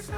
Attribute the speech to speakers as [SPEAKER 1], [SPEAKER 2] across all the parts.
[SPEAKER 1] So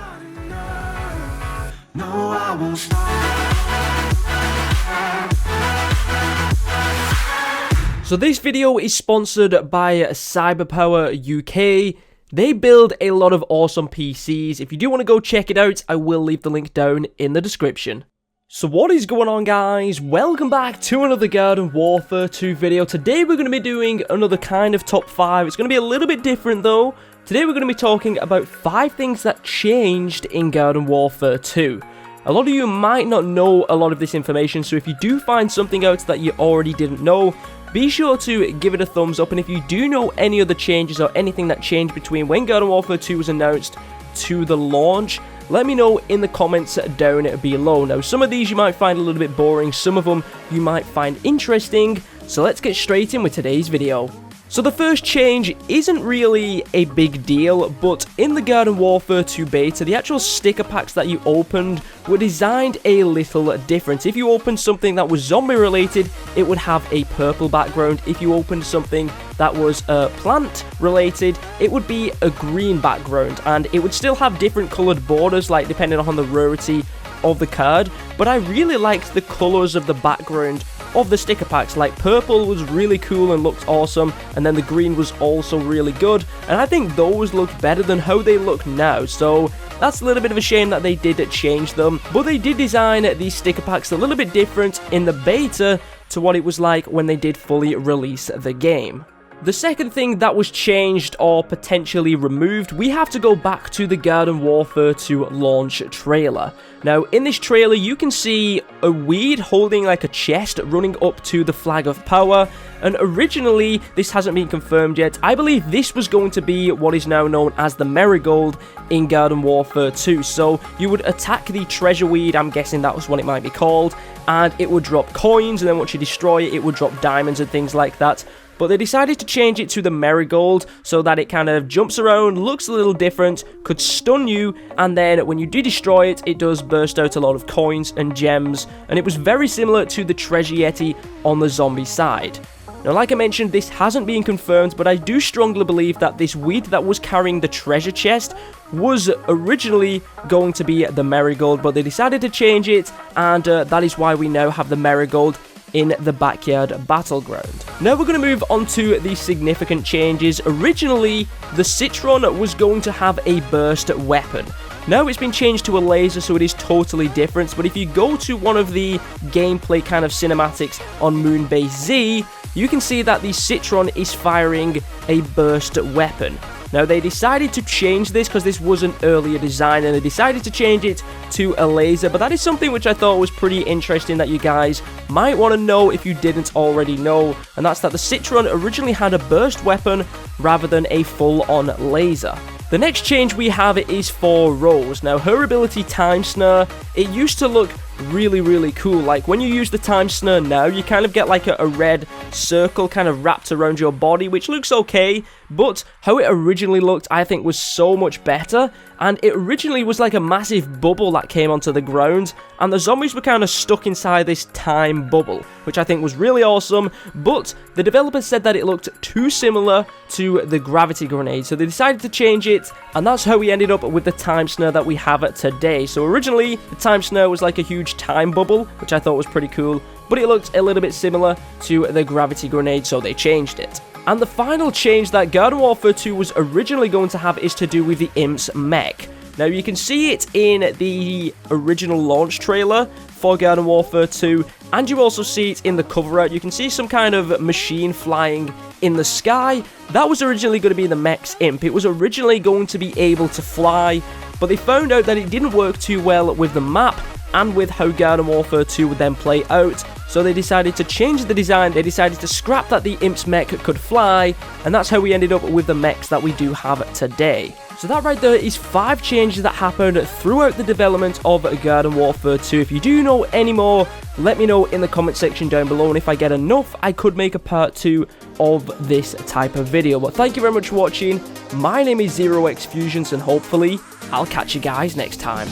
[SPEAKER 1] this video is sponsored by Cyberpower UK. They build a lot of awesome PCs. If you do want to go check it out, I will leave the link down in the description. So what is going on, guys? Welcome back to another Garden Warfare 2 video. Today we're going to be doing another kind of top 5. It's going to be a little bit different though. Today we're going to be talking about 5 things that changed in Garden Warfare 2. A lot of you might not know a lot of this information, so if you do find something out that you already didn't know, be sure to give it a thumbs up. And if you do know any other changes or anything that changed between when Garden Warfare 2 was announced to the launch, let me know in the comments down below. Now, some of these you might find a little bit boring, some of them you might find interesting, so let's get straight in with today's video. So the first change isn't really a big deal, but in the Garden Warfare 2 beta, the actual sticker packs that you opened were designed a little different. If you opened something that was zombie related, it would have a purple background. If you opened something that was plant related, it would be a green background, and it would still have different colored borders, like depending on the rarity of the card. But I really liked the colors of the background of the sticker packs. Like purple was really cool and looked awesome, and then the green was also really good, and I think those looked better than how they look now. So that's a little bit of a shame that they did change them, but they did design these sticker packs a little bit different in the beta to what it was like when they did fully release the game. The second thing that was changed or potentially removed, we have to go back to the Garden Warfare 2 launch trailer. Now, in this trailer, you can see a weed holding like a chest running up to the flag of power, and originally, this hasn't been confirmed yet, I believe this was going to be what is now known as the Marigold in Garden Warfare 2. So, you would attack the treasure weed, I'm guessing that was what it might be called, and it would drop coins, and then once you destroy it, it would drop diamonds and things like that. But they decided to change it to the Marigold so that it kind of jumps around, looks a little different, could stun you, and then when you do destroy it, it does burst out a lot of coins and gems, and it was very similar to the Treasure Yeti on the zombie side. Now, like I mentioned, this hasn't been confirmed, but I do strongly believe that this weed that was carrying the treasure chest was originally going to be the Marigold, but they decided to change it, and that is why we now have the Marigold in the backyard battleground. Now we're going to move on to the significant changes. Originally, the Citron was going to have a burst weapon. Now it's been changed to a laser, so it is totally different, but if you go to one of the gameplay kind of cinematics on Moonbase Z, you can see that the Citron is firing a burst weapon. Now, they decided to change this because this was an earlier design, and they decided to change it to a laser, but that is something which I thought was pretty interesting that you guys might want to know if you didn't already know, and that's that the Citron originally had a burst weapon rather than a full-on laser. The next change we have is for Rose. Now, her ability Time Snare, it used to look really cool. Like when you use the Time Snare now, you kind of get like a red circle kind of wrapped around your body, which looks okay, but how it originally looked I think was so much better, and it originally was like a massive bubble that came onto the ground, and the zombies were kind of stuck inside this time bubble, which I think was really awesome, but the developers said that it looked too similar to the gravity grenade, so they decided to change it, and that's how we ended up with the Time Snare that we have today. So originally, the Time Snare was like a huge time bubble, which I thought was pretty cool, but it looked a little bit similar to the gravity grenade, so they changed it. And the final change that Garden Warfare 2 was originally going to have is to do with the Imp's mech. Now, you can see it in the original launch trailer for Garden Warfare 2, and you also see it in the cover art. You can see some kind of machine flying in the sky. That was originally going to be the mech's Imp. It was originally going to be able to fly, but they found out that it didn't work too well with the map and with how Garden Warfare 2 would then play out. So they decided to change the design. They decided to scrap that the Imp's mech could fly, and that's how we ended up with the mechs that we do have today. So that right there is 5 changes that happened throughout the development of Garden Warfare 2. If you do know any more, let me know in the comment section down below, and if I get enough, I could make a part 2 of this type of video. But thank you very much for watching. My name is ZEROxFUSIONZ, and hopefully I'll catch you guys next time.